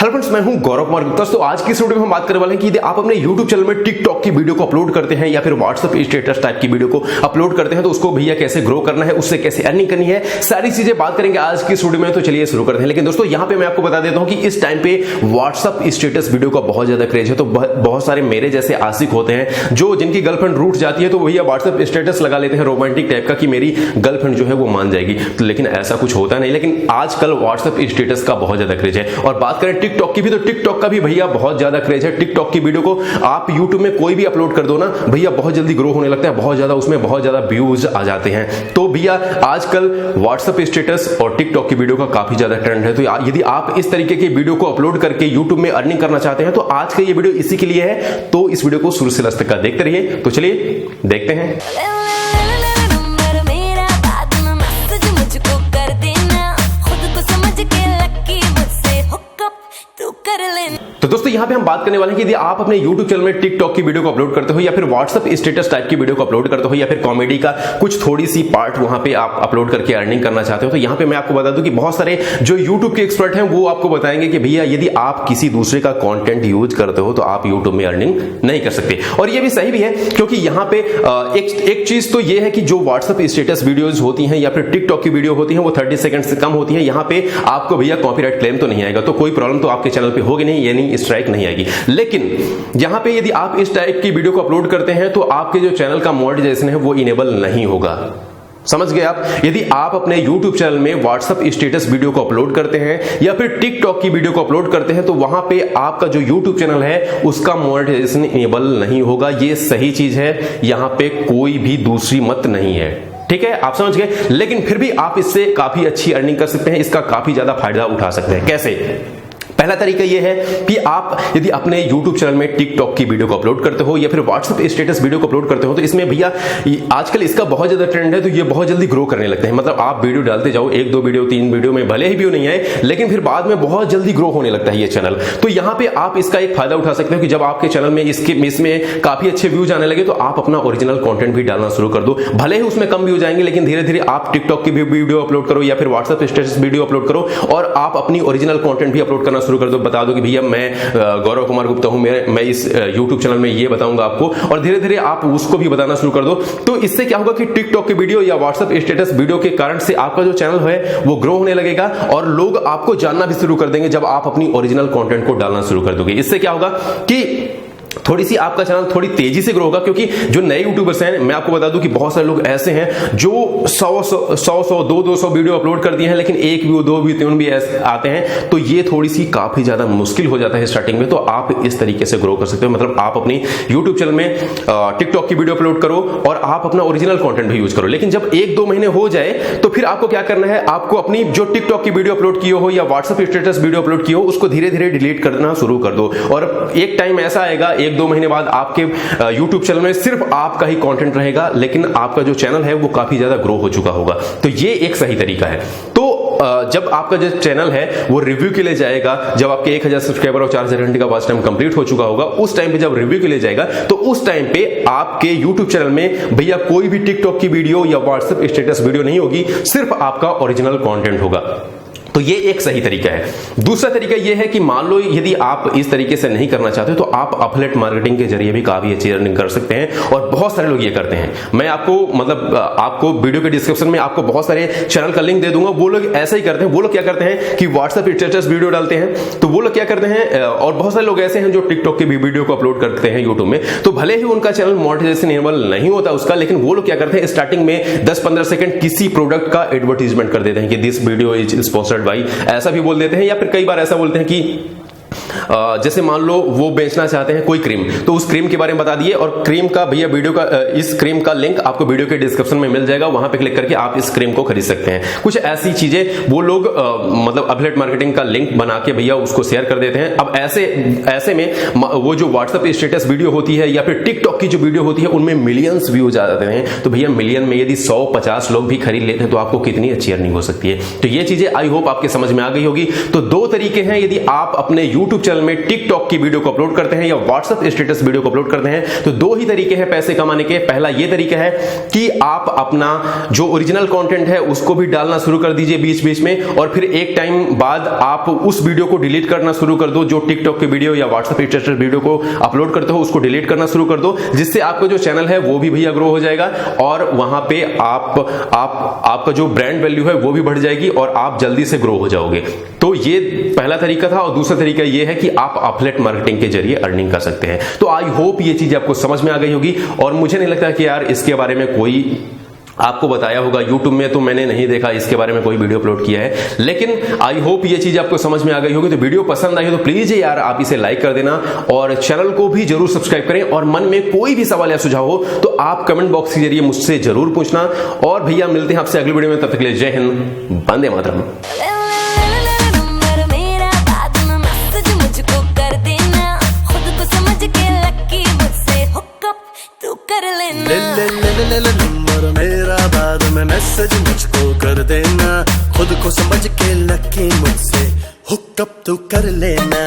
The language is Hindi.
हेलो फ्रेंड्स, मैं हूं गौरव कुमार गुप्ता। तो आज की इस वीडियो में हम बात करने वाले हैं कि यदि आप अपने YouTube चैनल में टिक टॉक की वीडियो को अपलोड करते हैं या फिर व्हाट्सएप स्टेटस टाइप की वीडियो को अपलोड करते हैं तो उसको भैया कैसे ग्रो करना है, उससे कैसे अर्निंग करनी है, सारी चीजें बात करेंगे आज की इस वीडियो में। तो चलिए शुरू करते हैं। लेकिन दोस्तों यहाँ पे मैं आपको बता देता हूं कि इस टाइम पे व्हाट्सएप स्टेटस वीडियो का बहुत ज्यादा क्रेज है। तो बहुत सारे मेरे जैसे आशिक होते हैं जो जिनकी गर्लफ्रेंड रूठ जाती है तो भैया व्हाट्सएप स्टेटस लगा लेते हैं रोमांटिक टाइप का कि मेरी गर्लफ्रेंड जो है वो मान जाएगी। तो लेकिन ऐसा कुछ होता नहीं। लेकिन आजकल व्हाट्सएप स्टेटस का बहुत ज्यादा क्रेज है। और बात करें टिकटॉक की भी, तो टिकटॉक का भी भैया बहुत ज्यादा क्रेज है। टिकटॉक की वीडियो को आप YouTube में कोई भी अपलोड कर दो ना भैया, बहुत जल्दी ग्रो होने लगता है, बहुत ज्यादा उसमें बहुत ज्यादा व्यूज आ जाते हैं। तो भैया आजकल व्हाट्सएप स्टेटस और टिकटॉक की वीडियो का काफी ज्यादा ट्रेंड है। तो यदि आप इस तरीके की वीडियो को अपलोड करके YouTube में अर्निंग करना चाहते हैं तो आज का ये वीडियो इसी के लिए है। तो इस वीडियो को शुरू से लास्ट तक देखते रहिए। तो चलिए देखते हैं। तो दोस्तों यहाँ पे हम बात करने वाले हैं कि यदि आप अपने YouTube चैनल में टिकटॉक की वीडियो को अपलोड करते हो या फिर व्हाट्सएप स्टेटस टाइप की वीडियो को अपलोड करते हो या फिर कॉमेडी का कुछ थोड़ी सी पार्ट वहां पे आप अपलोड करके अर्निंग करना चाहते हो, तो यहाँ पे मैं आपको बता दूं कि बहुत सारे जो YouTube के एक्सपर्ट हैं वो आपको बताएंगे कि भैया यदि आप किसी दूसरे का कंटेंट यूज करते हो तो आप YouTube में अर्निंग नहीं कर सकते। और ये भी सही भी है, क्योंकि यहाँ पे एक चीज तो ये है कि जो व्हाट्सएप स्टेटस वीडियोज होती हैं या फिर टिकटॉक की वीडियो होती है वो 30 सेकंड से कम होती है। यहाँ पे आपको भैया कॉपीराइट क्लेम तो नहीं आएगा, तो कोई प्रॉब्लम तो आपके चैनल पे होगी नहीं, यानी स्ट्राइक नहीं आएगी। लेकिन यहां पे यदि आप इस टाइप की वीडियो को अपलोड करते हैं तो आपके जो चैनल का मोनेटाइजेशन है वो इनेबल नहीं होगा। समझ गए आप? यदि आप अपने YouTube चैनल में व्हाट्सएप स्टेटस वीडियो को अपलोड करते हैं या फिर टिकटॉक की वीडियो को अपलोड करते हैं तो वहां पे आपका जो YouTube चैनल है उसका मोनेटाइजेशन इनेबल नहीं होगा। ये सही चीज है, यहां पे कोई भी दूसरी मत नहीं है। ठीक है, आप समझ गए। लेकिन फिर भी आप इससे काफी अच्छी अर्निंग कर सकते हैं, इसका काफी ज्यादा फायदा उठा सकते हैं। कैसे? पहला तरीका यह है कि आप यदि अपने YouTube चैनल में टिकटॉक की वीडियो को अपलोड करते हो या फिर व्हाट्सएप स्टेटस वीडियो को अपलोड करते हो तो इसमें भैया आजकल इसका बहुत ज्यादा ट्रेंड है, तो ये बहुत जल्दी ग्रो करने लगते हैं। मतलब आप वीडियो डालते जाओ, 1 2 वीडियो 3 वीडियो में भले ही व्यू नहीं आए लेकिन फिर बाद में बहुत जल्दी ग्रो होने लगता है ये चैनल। तो यहां पे आप इसका एक फायदा उठा सकते हो कि जब आपके चैनल में इसमें काफी अच्छे व्यूज आने लगे तो आप अपना ओरिजिनल कंटेंट भी डालना शुरू कर दो। भले ही उसमें कम व्यूज आएंगे लेकिन धीरे धीरे आप टिकटॉक की भी वीडियो अपलोड करो या फिर व्हाट्सएप स्टेटस वीडियो अपलोड करो और आप अपनी ओरिजिनल कंटेंट भी अपलोड करना शुरू कर दो। बता दो कि भैया मैं गौरव कुमार गुप्ता हूं, मैं इस YouTube चैनल में ये बताऊंगा आपको, और धीरे धीरे आप उसको भी बताना शुरू कर दो। तो इससे क्या होगा कि टिकटॉक की वीडियो या व्हाट्सएप स्टेटस वीडियो के कारण से आपका जो चैनल है वो ग्रो होने लगेगा और लोग आपको जानना भी शुरू कर देंगे जब आप अपनी ओरिजिनल कंटेंट को डालना शुरू कर दोगे। इससे क्या होगा कि थोड़ी सी आपका चैनल थोड़ी तेजी से ग्रो होगा, क्योंकि जो नए यूट्यूबर्स हैं, मैं आपको बता दूं कि बहुत सारे लोग ऐसे हैं जो 100 200 वीडियो अपलोड कर दिए हैं लेकिन 1 व्यू 2 व्यू 3 भी आते हैं। तो ये थोड़ी सी काफी ज्यादा मुश्किल हो जाता है स्टार्टिंग में। तो आप इस तरीके से ग्रो कर सकते हो। मतलब आप अपनी यूट्यूब चैनल में टिकटॉक की वीडियो अपलोड करो और आप अपना ओरिजिनल कॉन्टेंट भी यूज करो। लेकिन जब 1-2 महीने हो जाए तो फिर आपको क्या करना है, आपको अपनी जो टिकटॉक की वीडियो अपलोड की हो या व्हाट्सएप स्टेटस वीडियो अपलोड की हो उसको धीरे धीरे डिलीट करना शुरू कर दो। और एक टाइम ऐसा आएगा 1-2 महीने बाद आपके YouTube चैनल में सिर्फ आपका ही कंटेंट रहेगा लेकिन आपका जो चैनल है वो काफी ज्यादा ग्रो हो चुका होगा। तो ये एक सही तरीका है। तो जब आपका जो चैनल है वो रिव्यू के लिए जाएगा, जब आपके 1000 सब्सक्राइबर और 4000 घंटे का वॉच टाइम कंप्लीट हो चुका होगा, उस टाइम पे जब रिव्यू के लिए जाएगा तो उस टाइम पे आपके YouTube चैनल में भैया कोई भी टिकटॉक की वीडियो या व्हाट्सएप स्टेटस वीडियो नहीं होगी, सिर्फ आपका ओरिजिनल कंटेंट होगा। तो ये एक सही तरीका है। दूसरा तरीका ये है कि मान लो यदि आप इस तरीके से नहीं करना चाहते तो आप एफिलिएट मार्केटिंग के जरिए भी काफी अच्छी अर्निंग कर सकते हैं और बहुत सारे लोग ये करते हैं। मैं आपको वीडियो के डिस्क्रिप्शन में आपको बहुत सारे चैनल का लिंक दे दूंगा। वो लोग ऐसा ही करते हैं। वो लोग क्या करते हैं कि व्हाट्सएप स्टेटस वीडियो डालते हैं, तो वो लोग क्या करते हैं, और बहुत सारे लोग ऐसे हैं जो टिकटॉक की भी वीडियो को अपलोड करते हैं यूट्यूब में। तो भले ही उनका चैनल मोनेटाइजेशन इनेबल नहीं होता उसका, लेकिन वो लोग क्या करते हैं स्टार्टिंग में 10-15 सेकंड किसी प्रोडक्ट का एडवर्टीजमेंट कर देते हैं कि this video is sponsored by, ऐसा भी बोल देते हैं। या फिर कई बार ऐसा बोलते हैं कि जैसे मान लो वो बेचना चाहते हैं कोई क्रीम, तो उस क्रीम के बारे में बता दिए और क्रीम का भैया वीडियो का इस क्रीम का लिंक आपको वीडियो के डिस्क्रिप्शन में मिल जाएगा, वहां पे क्लिक करके आप इस क्रीम को खरीद सकते हैं। कुछ ऐसी चीजें वो लोग मतलब एफिलिएट मार्केटिंग का लिंक बना के भैया उसको शेयर कर देते हैं। अब ऐसे में वो जो व्हाट्सएप स्टेटस वीडियो होती है या फिर टिकटॉक की जो वीडियो होती है उनमें मिलियंस व्यूज आ जाते हैं। तो भैया मिलियन में यदि 100-50 लोग भी खरीद लेते हैं तो आपको कितनी अच्छी अर्निंग हो सकती है। तो ये चीजें आई होप आपके समझ में आ गई होगी। तो 2 तरीके हैं यदि आप अपने YouTube यूट्यूब चैनल में टिकटॉक की वीडियो को अपलोड करते हैं या व्हाट्सएप स्टेटस वीडियो को अपलोड करते हैं तो दो ही तरीके हैं पैसे कमाने के। पहला ये तरीका है कि आप अपना जो ओरिजिनल कंटेंट है उसको भी डालना शुरू कर दीजिए बीच बीच में, और फिर एक टाइम बाद आप उस वीडियो को डिलीट करना शुरू कर दो। जो टिकटॉक की वीडियो या व्हाट्सएप स्टेटस वीडियो को अपलोड करते हो उसको डिलीट करना शुरू कर दो, जिससे आपका जो चैनल है वो भी भैया ग्रो हो जाएगा और वहां पे आपका जो ब्रांड वैल्यू है वो भी बढ़ जाएगी और आप जल्दी से ग्रो हो जाओगे। तो ये पहला तरीका था। और दूसरा तरीका ये है कि आप एफिलिएट मार्केटिंग के जरिए अर्निंग कर सकते हैं। तो आई होप ये चीज आपको समझ में आ गई होगी, और मुझे नहीं लगता कि यार इसके बारे में कोई आपको बताया होगा। YouTube में तो मैंने नहीं देखा इसके बारे में कोई वीडियो अपलोड किया है, लेकिन आई होप ये चीज आपको समझ में आ गई होगी। तो वीडियो पसंद आई हो तो प्लीज यार आप इसे लाइक कर देना और चैनल को भी जरूर सब्सक्राइब करें। और मन में कोई भी सवाल या सुझाव हो तो आप कमेंट बॉक्स के जरिए मुझसे जरूर पूछना। और भैया मिलते हैं आपसे अगली वीडियो में, तब तक के लिए जय हिंद, वंदे मातरम। नंबर मेरा बाद में मैसेज मुझको कर देना, खुद को समझ के लकी मुझसे हुकअप तू कर लेना।